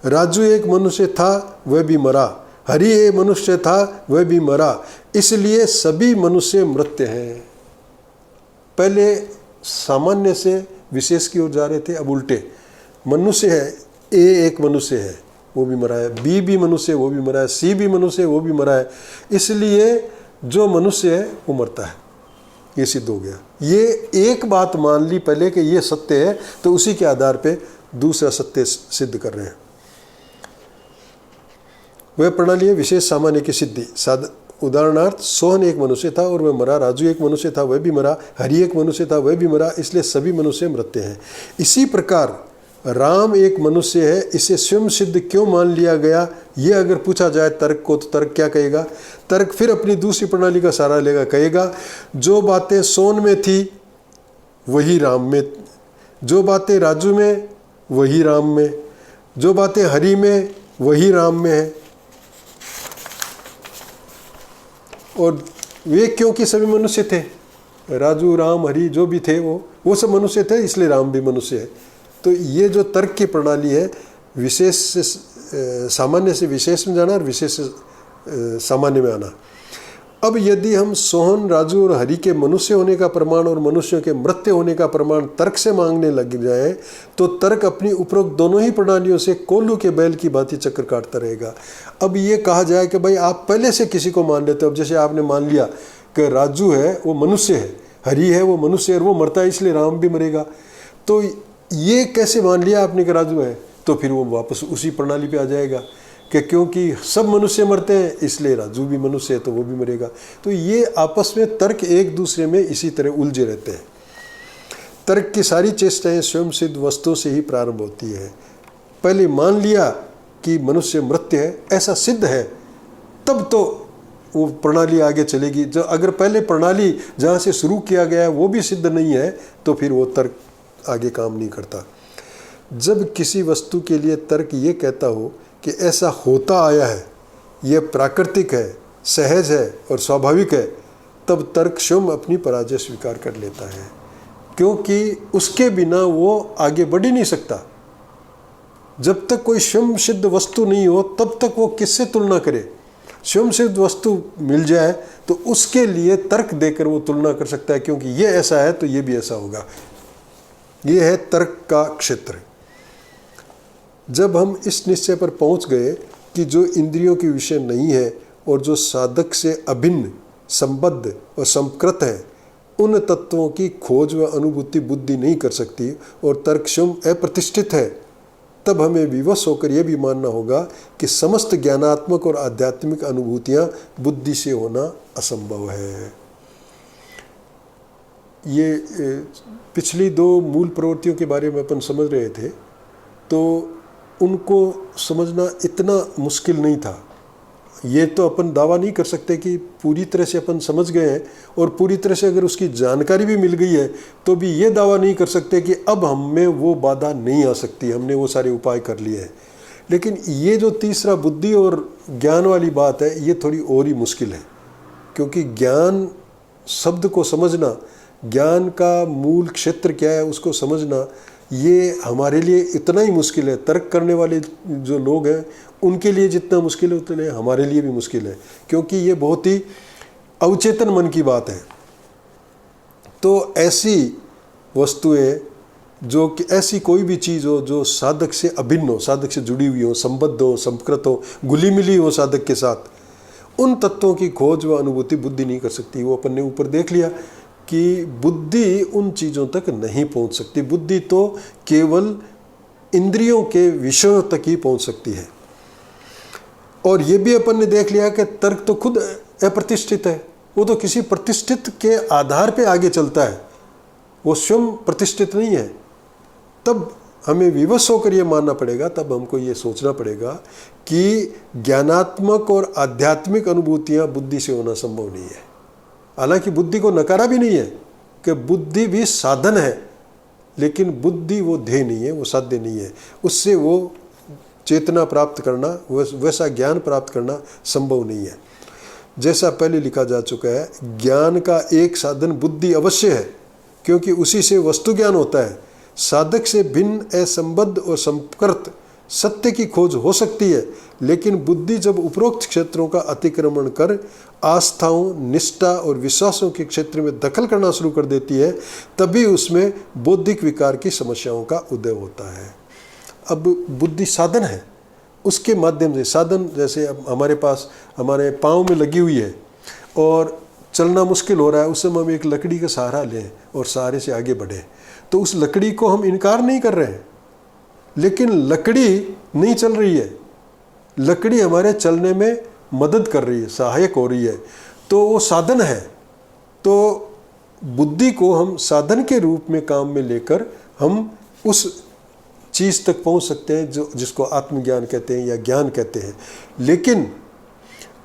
राजू एक मनुष्य था वह भी मरा, हरि एक मनुष्य था वह भी मरा, इसलिए सभी मनुष्य मृत्य हैं। पहले सामान्य से विशेष की ओर जा रहे थे, अब उल्टे। मनुष्य है, ए एक मनुष्य है वो भी मरा है, बी भी मनुष्य है वो भी मरा है, सी भी मनुष्य है वो भी मरा है, इसलिए जो मनुष्य है वो मरता है। ये सिद्ध हो गया। ये एक बात मान ली पहले कि ये सत्य है, तो उसी के आधार पे दूसरा सत्य सिद्ध कर रहे हैं। वह प्रणाली है विशेष सामान्य की सिद्धि। उदाहरणार्थ सोहन एक मनुष्य था और वह मरा, राजू एक मनुष्य था वह भी मरा, हरि एक मनुष्य था वह भी मरा, इसलिए सभी मनुष्य मरते हैं। इसी प्रकार राम एक मनुष्य है, इसे स्वयं सिद्ध क्यों मान लिया गया, ये अगर पूछा जाए तर्क को, तो तर्क क्या कहेगा? तर्क फिर अपनी दूसरी प्रणाली का सहारा लेगा, कहेगा जो बातें सोहन में थी वही राम में, जो बातें राजू में वही राम में, जो बातें हरि में वही राम में है। और वे क्योंकि सभी मनुष्य थे, राजू राम हरि जो भी थे वो सब मनुष्य थे, इसलिए राम भी मनुष्य है। तो ये जो तर्क की प्रणाली है, विशेष से सामान्य से विशेष में जाना और विशेष से सामान्य में आना। अब यदि हम सोहन, राजू और हरि के मनुष्य होने का प्रमाण और मनुष्यों के मृत्यु होने का प्रमाण तर्क से मांगने लग जाए, तो तर्क अपनी उपरोक्त दोनों ही प्रणालियों से कोल्लू के बैल की भांति चक्कर काटता रहेगा। अब ये कहा जाए कि भाई आप पहले से किसी को मान लेते हो, अब जैसे आपने मान लिया कि राजू है वो मनुष्य है, हरि है वो मनुष्य है और वो मरता है इसलिए राम भी मरेगा, तो ये कैसे मान लिया आपने कि राजू है? तो फिर वो वापस उसी प्रणाली पे आ जाएगा कि क्योंकि सब मनुष्य मरते हैं इसलिए राजू भी मनुष्य है तो वो भी मरेगा। तो ये आपस में तर्क एक दूसरे में इसी तरह उलझे रहते हैं। तर्क की सारी चेष्टाएं स्वयं सिद्ध वस्तुओं से ही प्रारंभ होती है। पहले मान लिया कि मनुष्य मृत्य है, ऐसा सिद्ध है, तब तो वो प्रणाली आगे चलेगी। जो अगर पहले प्रणाली जहाँ से शुरू किया गया है वो भी सिद्ध नहीं है, तो फिर वो तर्क आगे काम नहीं करता। जब किसी वस्तु के लिए तर्क ये कहता हो कि ऐसा होता आया है, यह प्राकृतिक है, सहज है और स्वाभाविक है, तब तर्क स्वयं अपनी पराजय स्वीकार कर लेता है, क्योंकि उसके बिना वो आगे बढ़ ही नहीं सकता। जब तक कोई स्वयं सिद्ध वस्तु नहीं हो तब तक वो किससे तुलना करे? स्वयं सिद्ध वस्तु मिल जाए तो उसके लिए तर्क देकर वो तुलना कर सकता है, क्योंकि ये ऐसा है तो ये भी ऐसा होगा। ये है तर्क का क्षेत्र। जब हम इस निश्चय पर पहुंच गए कि जो इंद्रियों के विषय नहीं है और जो साधक से अभिन्न, संबद्ध और संकृत है, उन तत्वों की खोज व अनुभूति बुद्धि नहीं कर सकती और तर्क स्वयं अप्रतिष्ठित है, तब हमें विवश होकर यह भी मानना होगा कि समस्त ज्ञानात्मक और आध्यात्मिक अनुभूतियां बुद्धि से होना असंभव है। ये पिछली दो मूल प्रवृत्तियों के बारे में अपन समझ रहे थे, तो उनको समझना इतना मुश्किल नहीं था। ये तो अपन दावा नहीं कर सकते कि पूरी तरह से अपन समझ गए हैं, और पूरी तरह से अगर उसकी जानकारी भी मिल गई है तो भी ये दावा नहीं कर सकते कि अब हम में वो बाधा नहीं आ सकती, हमने वो सारे उपाय कर लिए हैं। लेकिन ये जो तीसरा बुद्धि और ज्ञान वाली बात है, ये थोड़ी और ही मुश्किल है, क्योंकि ज्ञान शब्द को समझना, ज्ञान का मूल क्षेत्र क्या है उसको समझना, ये हमारे लिए इतना ही मुश्किल है। तर्क करने वाले जो लोग हैं उनके लिए जितना मुश्किल है उतने हमारे लिए भी मुश्किल है, क्योंकि ये बहुत ही अवचेतन मन की बात है। तो ऐसी वस्तुएं जो कि ऐसी कोई भी चीज़ हो जो साधक से अभिन्न हो, साधक से जुड़ी हुई हो, संबद्ध हो, संकृत हो, घुली मिली हो साधक के साथ, उन तत्वों की खोज व अनुभूति बुद्धि नहीं कर सकती। वो अपन ने ऊपर देख लिया कि बुद्धि उन चीज़ों तक नहीं पहुंच सकती। बुद्धि तो केवल इंद्रियों के विषयों तक ही पहुंच सकती है। और ये भी अपन ने देख लिया कि तर्क तो खुद अप्रतिष्ठित है, वो तो किसी प्रतिष्ठित के आधार पे आगे चलता है, वो स्वयं प्रतिष्ठित नहीं है। तब हमें विवश होकर ये मानना पड़ेगा, तब हमको ये सोचना पड़ेगा कि ज्ञानात्मक और आध्यात्मिक अनुभूतियाँ बुद्धि से होना संभव नहीं है। हालांकि बुद्धि को नकारा भी नहीं है कि बुद्धि भी साधन है, लेकिन बुद्धि वो ध्येय नहीं है, वो साध्य नहीं है। उससे वो चेतना प्राप्त करना, वैसा ज्ञान प्राप्त करना संभव नहीं है। जैसा पहले लिखा जा चुका है, ज्ञान का एक साधन बुद्धि अवश्य है, क्योंकि उसी से वस्तु ज्ञान होता है। साधक से भिन्न, असंबद्ध और संकृत सत्य की खोज हो सकती है, लेकिन बुद्धि जब उपरोक्त क्षेत्रों का अतिक्रमण कर आस्थाओं, निष्ठा और विश्वासों के क्षेत्र में दखल करना शुरू कर देती है, तभी उसमें बौद्धिक विकार की समस्याओं का उदय होता है। अब बुद्धि साधन है, उसके माध्यम से साधन, जैसे अब हमारे पास हमारे पाँव में लगी हुई है और चलना मुश्किल हो रहा है, उस समय हम एक लकड़ी का सहारा लें और सहारे से आगे बढ़ें, तो उस लकड़ी को हम इनकार नहीं कर रहे हैं, लेकिन लकड़ी नहीं चल रही है। लकड़ी हमारे चलने में मदद कर रही है, सहायक हो रही है, तो वो साधन है। तो बुद्धि को हम साधन के रूप में काम में लेकर हम उस चीज़ तक पहुंच सकते हैं जो जिसको आत्मज्ञान कहते हैं या ज्ञान कहते हैं। लेकिन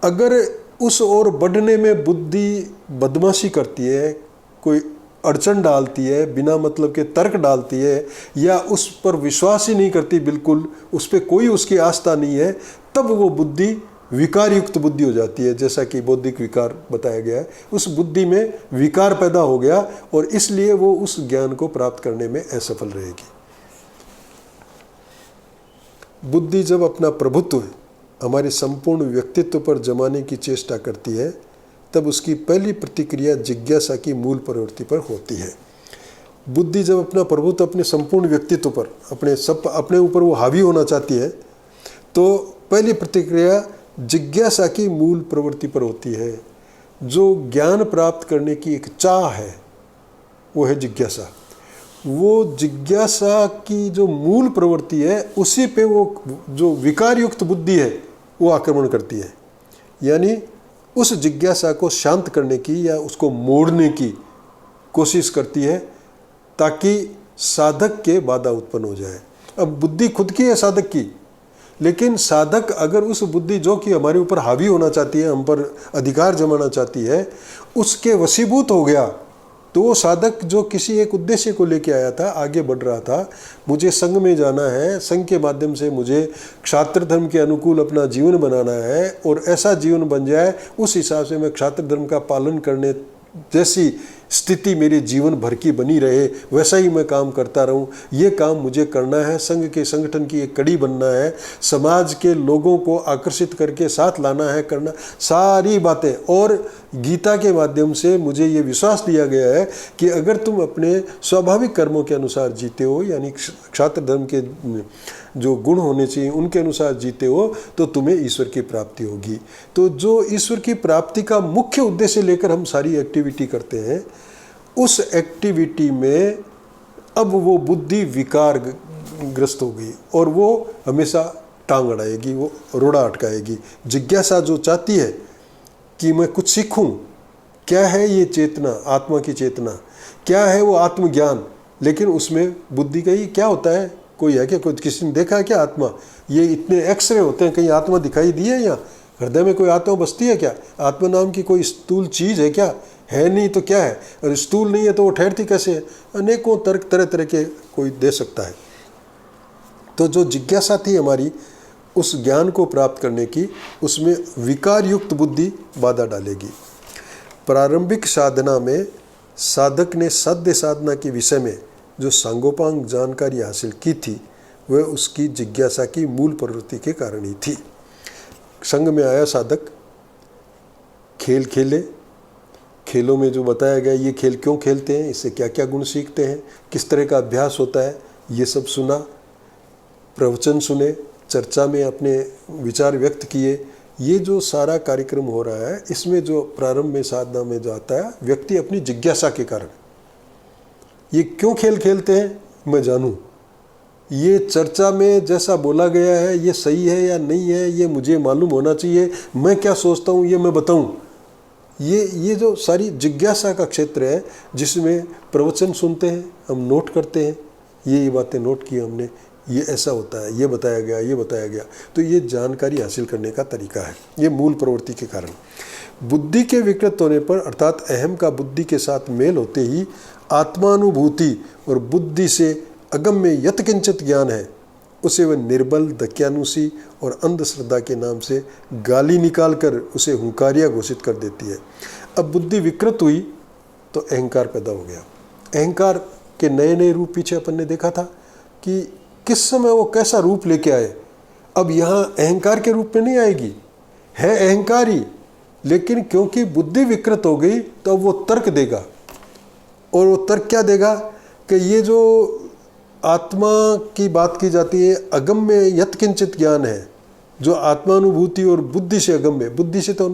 अगर उस ओर बढ़ने में बुद्धि बदमाशी करती है, कोई अड़चन डालती है, बिना मतलब के तर्क डालती है, या उस पर विश्वास ही नहीं करती, बिल्कुल उस पर कोई उसकी आस्था नहीं है, तब वो बुद्धि विकार युक्त बुद्धि हो जाती है। जैसा कि बौद्धिक विकार बताया गया है, उस बुद्धि में विकार पैदा हो गया और इसलिए वो उस ज्ञान को प्राप्त करने में असफल रहेगी। बुद्धि जब अपना प्रभुत्व हमारे संपूर्ण व्यक्तित्व पर जमाने की चेष्टा करती है, तब उसकी पहली प्रतिक्रिया जिज्ञासा की मूल प्रवृत्ति पर होती है। बुद्धि जब अपना प्रभुत्व अपने संपूर्ण व्यक्तित्व पर, अपने ऊपर वो हावी होना चाहती है, तो पहली प्रतिक्रिया जिज्ञासा की मूल प्रवृत्ति पर होती है। जो ज्ञान प्राप्त करने की एक चाह है, वो है जिज्ञासा। वो जिज्ञासा की जो मूल प्रवृत्ति है, उसी पे वो जो विकार युक्त बुद्धि है वो आक्रमण करती है। यानी उस जिज्ञासा को शांत करने की या उसको मोड़ने की कोशिश करती है, ताकि साधक के बाधा उत्पन्न हो जाए। अब बुद्धि खुद की है साधक की, लेकिन साधक अगर उस बुद्धि जो कि हमारे ऊपर हावी होना चाहती है, हम पर अधिकार जमाना चाहती है, उसके वशीभूत हो गया, तो वो साधक जो किसी एक उद्देश्य को लेके आया था, आगे बढ़ रहा था, मुझे संघ में जाना है, संघ के माध्यम से मुझे क्षात्र धर्म के अनुकूल अपना जीवन बनाना है और ऐसा जीवन बन जाए उस हिसाब से मैं क्षात्र धर्म का पालन करने जैसी स्थिति मेरे जीवन भर की बनी रहे, वैसा ही मैं काम करता रहूं, ये काम मुझे करना है, संघ के संगठन की एक कड़ी बनना है, समाज के लोगों को आकर्षित करके साथ लाना है, करना सारी बातें। और गीता के माध्यम से मुझे ये विश्वास दिया गया है कि अगर तुम अपने स्वाभाविक कर्मों के अनुसार जीते हो, यानी क्षात्र धर्म के जो गुण होने चाहिए उनके अनुसार जीते हो, तो तुम्हें ईश्वर की प्राप्ति होगी। तो जो ईश्वर की प्राप्ति का मुख्य उद्देश्य लेकर हम सारी एक्टिविटी करते हैं, उस एक्टिविटी में अब वो बुद्धि विकार ग्रस्त हो गई और वो हमेशा टांग अड़ाएगी, वो रोड़ा अटकाएगी। जिज्ञासा जो चाहती है कि मैं कुछ सीखूं, क्या है ये चेतना, आत्मा की चेतना, क्या है वो आत्मज्ञान, लेकिन उसमें बुद्धि का ही क्या होता है, कोई है क्या, कोई किसी ने देखा है क्या आत्मा? ये इतने एक्सरे होते हैं, कहीं आत्मा दिखाई दी है? या हृदय में कोई आत्मा बसती है क्या? आत्मा नाम की कोई स्थूल चीज़ है क्या? है नहीं तो क्या है? और स्थूल नहीं है तो वो ठहरती कैसे है? अनेकों तर्क तरह तरह के कोई दे सकता है। तो जो जिज्ञासा थी हमारी उस ज्ञान को प्राप्त करने की, उसमें विकार युक्त बुद्धि बाधा डालेगी। प्रारंभिक साधना में साधक ने साध्य साधना के विषय में जो सांगोपांग जानकारी हासिल की थी, वह उसकी जिज्ञासा की मूल प्रवृत्ति के कारण ही थी। संघ में आया साधक, खेल खेले, खेलों में जो बताया गया ये खेल क्यों खेलते हैं, इससे क्या क्या गुण सीखते हैं, किस तरह का अभ्यास होता है, ये सब सुना, प्रवचन सुने, चर्चा में अपने विचार व्यक्त किए। ये जो सारा कार्यक्रम हो रहा है, इसमें जो प्रारंभ में साधना में जो आता है, व्यक्ति अपनी जिज्ञासा के कारण, ये क्यों खेल खेलते हैं मैं जानूं, ये चर्चा में जैसा बोला गया है ये सही है या नहीं है, ये मुझे मालूम होना चाहिए, मैं क्या सोचता हूँ ये मैं बताऊँ। ये जो सारी जिज्ञासा का क्षेत्र है, जिसमें प्रवचन सुनते हैं, हम नोट करते हैं, ये बातें नोट की हमने, ये ऐसा होता है, ये बताया गया, ये बताया गया, तो ये जानकारी हासिल करने का तरीका है। ये मूल प्रवृत्ति के कारण बुद्धि के विकृत होने पर, अर्थात अहम का बुद्धि के साथ मेल होते ही आत्मानुभूति और बुद्धि से अगम्य यत्किंचित ज्ञान है, उसे वह निर्बल, दक्यानुसी और अंधश्रद्धा के नाम से गाली निकालकर उसे हुंकारिया घोषित कर देती है। अब बुद्धि विकृत हुई तो अहंकार पैदा हो गया। अहंकार के नए नए रूप पीछे अपन ने देखा था कि किस समय वो कैसा रूप लेके आए। अब यहाँ अहंकार के रूप में नहीं आएगी, है अहंकार ही, लेकिन क्योंकि बुद्धि विकृत हो गई तो अब वो तर्क देगा। और वो तर्क क्या देगा कि ये जो आत्मा की बात की जाती है, अगम्य यत्किंचित ज्ञान है, जो आत्मानुभूति और बुद्धि से अगम्य, बुद्धि से तो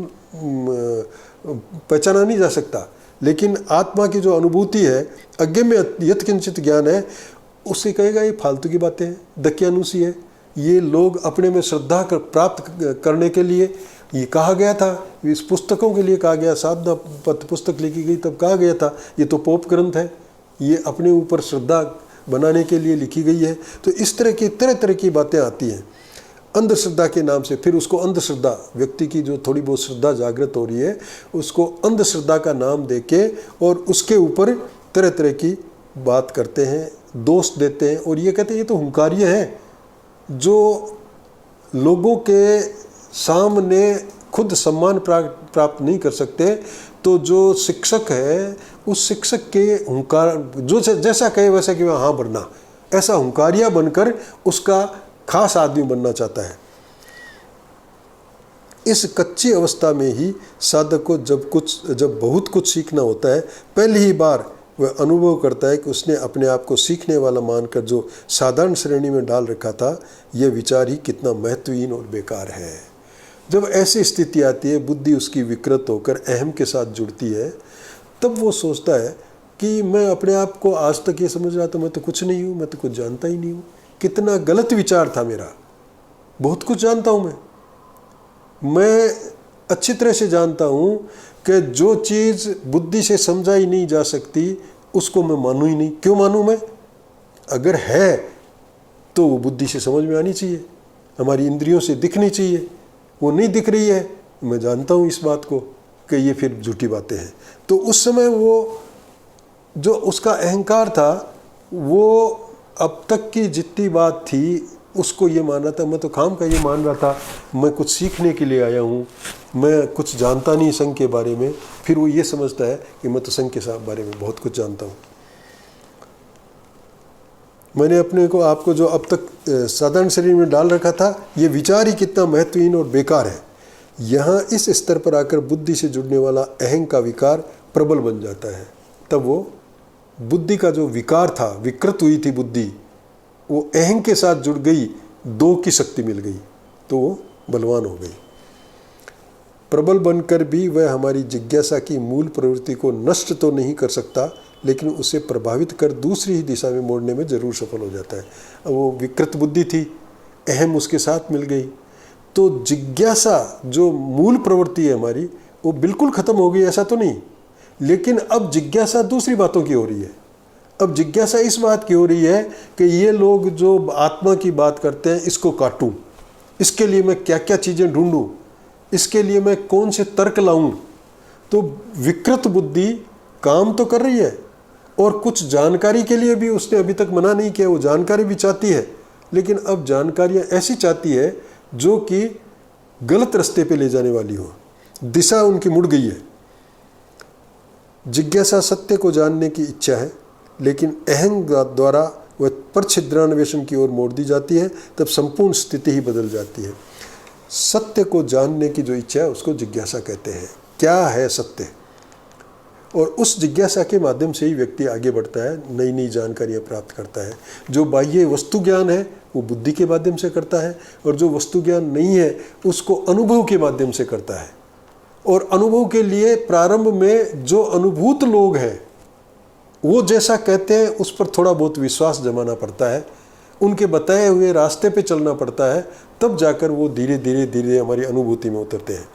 पहचाना नहीं जा सकता, लेकिन आत्मा की जो अनुभूति है, अगम्य यत्किंचित ज्ञान है, उससे कहेगा ये फालतू की बातें हैं, दक्यानुसी है। ये लोग अपने में श्रद्धा प्राप्त करने के लिए ये कहा गया था, इस पुस्तकों के लिए कहा गया, साधना पथ पुस्तक लिखी गई तब कहा गया था ये तो पोप ग्रंथ है, ये अपने ऊपर श्रद्धा बनाने के लिए लिखी गई है। तो इस तरह तरह की बातें आती हैं अंधश्रद्धा के नाम से। फिर उसको अंधश्रद्धा, व्यक्ति की जो थोड़ी बहुत श्रद्धा जागृत हो रही है उसको अंधश्रद्धा का नाम देके और उसके ऊपर तरह तरह की बात करते हैं, दोष देते हैं और ये कहते हैं ये तो हुंकार्य है जो लोगों के सामने खुद सम्मान प्राप्त नहीं कर सकते। तो जो शिक्षक है उस शिक्षक के हुंकार जो जैसा कहे वैसा कि वह हाँ बनना, ऐसा हुंकारिया बनकर उसका खास आदमी बनना चाहता है। इस कच्ची अवस्था में ही साधक को जब बहुत कुछ सीखना होता है, पहली ही बार वह अनुभव करता है कि उसने अपने आप को सीखने वाला मानकर जो साधारण श्रेणी में डाल रखा था, यह विचार ही कितना महत्वहीन और बेकार है। जब ऐसी स्थिति आती है, बुद्धि उसकी विकृत होकर अहम के साथ जुड़ती है, तब वो सोचता है कि मैं अपने आप को आज तक ये समझ रहा था मैं तो कुछ नहीं हूँ, मैं तो कुछ जानता ही नहीं हूँ। कितना गलत विचार था मेरा, बहुत कुछ जानता हूँ मैं अच्छी तरह से जानता हूँ कि जो चीज़ बुद्धि से समझा ही नहीं जा सकती उसको मैं मानूँ ही नहीं। क्यों मानूँ मैं? अगर है तो वो बुद्धि से समझ में आनी चाहिए, हमारी इंद्रियों से दिखनी चाहिए। वो नहीं दिख रही है, मैं जानता हूँ इस बात को कि ये फिर झूठी बातें हैं। तो उस समय वो जो उसका अहंकार था वो अब तक की जितनी बात थी उसको ये माना था, मैं तो काम का ये मान रहा था मैं कुछ सीखने के लिए आया हूँ, मैं कुछ जानता नहीं संघ के बारे में। फिर वो ये समझता है कि मैं तो संघ के बारे में बहुत कुछ जानता हूँ। मैंने अपने को आपको जो अब तक साधारण शरीर में डाल रखा था, ये विचार ही कितना महत्वहीन और बेकार है। यहाँ इस स्तर पर आकर बुद्धि से जुड़ने वाला अहं का विकार प्रबल बन जाता है। तब वो बुद्धि का जो विकार था, विकृत हुई थी बुद्धि, वो अहं के साथ जुड़ गई, दो की शक्ति मिल गई तो वो बलवान हो गई। प्रबल बनकर भी वह हमारी जिज्ञासा की मूल प्रवृत्ति को नष्ट तो नहीं कर सकता, लेकिन उसे प्रभावित कर दूसरी ही दिशा में मोड़ने में जरूर सफल हो जाता है। अब वो विकृत बुद्धि थी, अहम उसके साथ मिल गई, तो जिज्ञासा जो मूल प्रवृत्ति है हमारी वो बिल्कुल खत्म हो गई ऐसा तो नहीं, लेकिन अब जिज्ञासा दूसरी बातों की हो रही है। अब जिज्ञासा इस बात की हो रही है कि ये लोग जो आत्मा की बात करते हैं इसको काटूं, इसके लिए मैं क्या क्या चीज़ें ढूंढूं, इसके लिए मैं कौन से तर्क लाऊं। तो विकृत बुद्धि काम तो कर रही है और कुछ जानकारी के लिए भी उसने अभी तक मना नहीं किया, वो जानकारी भी चाहती है, लेकिन अब जानकारियाँ ऐसी चाहती है जो कि गलत रास्ते पे ले जाने वाली हो, दिशा उनकी मुड़ गई है। जिज्ञासा सत्य को जानने की इच्छा है, लेकिन अहं द्वारा वह परछिद्रान्वेषण की ओर मोड़ दी जाती है, तब संपूर्ण स्थिति ही बदल जाती है। सत्य को जानने की जो इच्छा है उसको जिज्ञासा कहते हैं। क्या है सत्य? और उस जिज्ञासा के माध्यम से ही व्यक्ति आगे बढ़ता है, नई नई जानकारियाँ प्राप्त करता है। जो बाह्य वस्तु ज्ञान है वो बुद्धि के माध्यम से करता है, और जो वस्तु ज्ञान नहीं है उसको अनुभव के माध्यम से करता है। और अनुभव के लिए प्रारंभ में जो अनुभूत लोग हैं वो जैसा कहते हैं उस पर थोड़ा बहुत विश्वास जमाना पड़ता है, उनके बताए हुए रास्ते पे चलना पड़ता है, तब जाकर वो धीरे धीरे हमारी अनुभूति में उतरते हैं।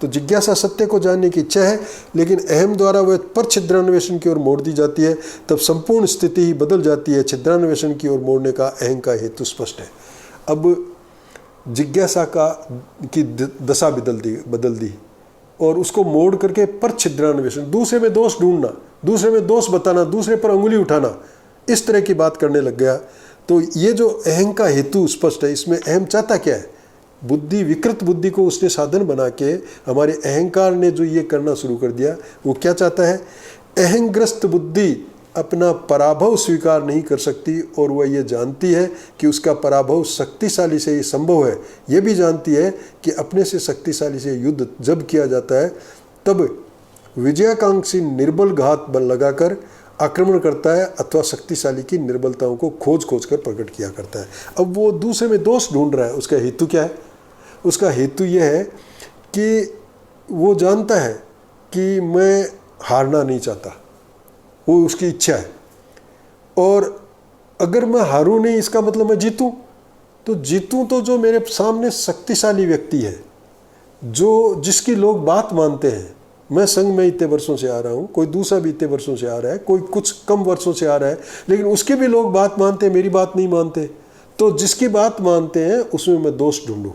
तो जिज्ञासा सत्य को जानने की इच्छा है, लेकिन अहम द्वारा वह पर छिद्रान्वेषण की ओर मोड़ दी जाती है, तब संपूर्ण स्थिति ही बदल जाती है। छिद्रान्वेषण की ओर मोड़ने का अहम का हेतु स्पष्ट है। अब जिज्ञासा की दशा बदल दी और उसको मोड़ करके पर छिद्रान्वेषण, दूसरे में दोष ढूंढना, दूसरे में दोष बताना, दूसरे पर अंगुली उठाना, इस तरह की बात करने लग गया। तो ये जो अहं का हेतु स्पष्ट है। इसमें अहम चाहता क्या है? बुद्धि, विकृत बुद्धि को उसने साधन बना के हमारे अहंकार ने जो ये करना शुरू कर दिया, वो क्या चाहता है? अहंग्रस्त बुद्धि अपना पराभव स्वीकार नहीं कर सकती, और वह ये जानती है कि उसका पराभव शक्तिशाली से ही संभव है। ये भी जानती है कि अपने से शक्तिशाली से युद्ध जब किया जाता है तब विजयाकांक्षी निर्बल घात बल लगाकर आक्रमण करता है, अथवा शक्तिशाली की निर्बलताओं को खोज कर प्रकट किया करता है। अब वो दूसरे में दोष ढूंढ रहा है। उसका हेतु क्या है? उसका हेतु यह है कि वो जानता है कि मैं हारना नहीं चाहता, वो उसकी इच्छा है। और अगर मैं हारूं नहीं, इसका मतलब मैं जीतूं। तो जीतूं तो जो मेरे सामने शक्तिशाली व्यक्ति है, जो जिसकी लोग बात मानते हैं, मैं संघ में इतने वर्षों से आ रहा हूँ, कोई दूसरा भी इतने वर्षों से आ रहा है, कोई कुछ कम वर्षों से आ रहा है, लेकिन उसके भी लोग बात मानते हैं, मेरी बात नहीं मानते। तो जिसकी बात मानते हैं उसमें मैं दोष ढूंढूं,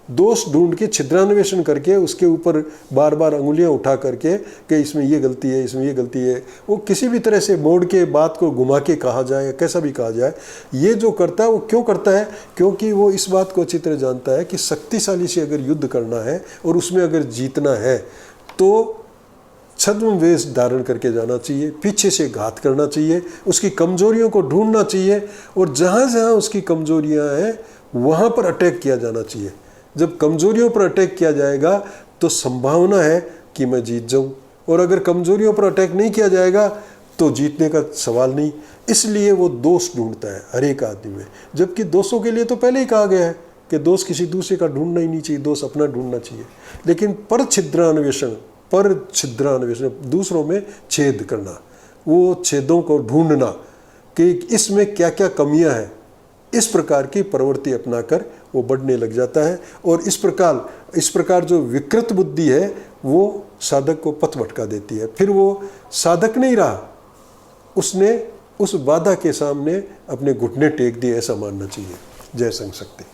दोष ढूंढ के छिद्रान्वेषण करके उसके ऊपर बार बार अंगुलियां उठा करके कि इसमें ये गलती है, इसमें ये गलती है, वो किसी भी तरह से मोड़ के बात को घुमा के कहा जाए या कैसा भी कहा जाए, ये जो करता है वो क्यों करता है? क्योंकि वो इस बात को अच्छी तरह जानता है कि शक्तिशाली से अगर युद्ध करना है और उसमें अगर जीतना है तो छद्म वेश धारण करके जाना चाहिए, पीछे से घात करना चाहिए, उसकी कमजोरियों को ढूंढना चाहिए और जहाँ जहाँ उसकी कमजोरियाँ हैं वहाँ पर अटैक किया जाना चाहिए। जब कमजोरियों पर अटैक किया जाएगा तो संभावना है कि मैं जीत जाऊं, और अगर कमजोरियों पर अटैक नहीं किया जाएगा तो जीतने का सवाल नहीं। इसलिए वो दोष ढूंढता है हर एक आदमी में, जबकि दोषों के लिए तो पहले ही कहा गया है कि दोष किसी दूसरे का ढूंढना ही नहीं चाहिए, दोष अपना ढूंढना चाहिए। लेकिन पर छिद्रान्वेषण दूसरों में छेद करना, वो छेदों को ढूंढना कि इसमें क्या क्या कमियां हैं, इस प्रकार की प्रवृत्ति अपनाकर वो बढ़ने लग जाता है। और इस प्रकार जो विकृत बुद्धि है वो साधक को पथ भटका देती है। फिर वो साधक नहीं रहा, उसने उस बाधा के सामने अपने घुटने टेक दिए, ऐसा मानना चाहिए। जय संघ शक्ति।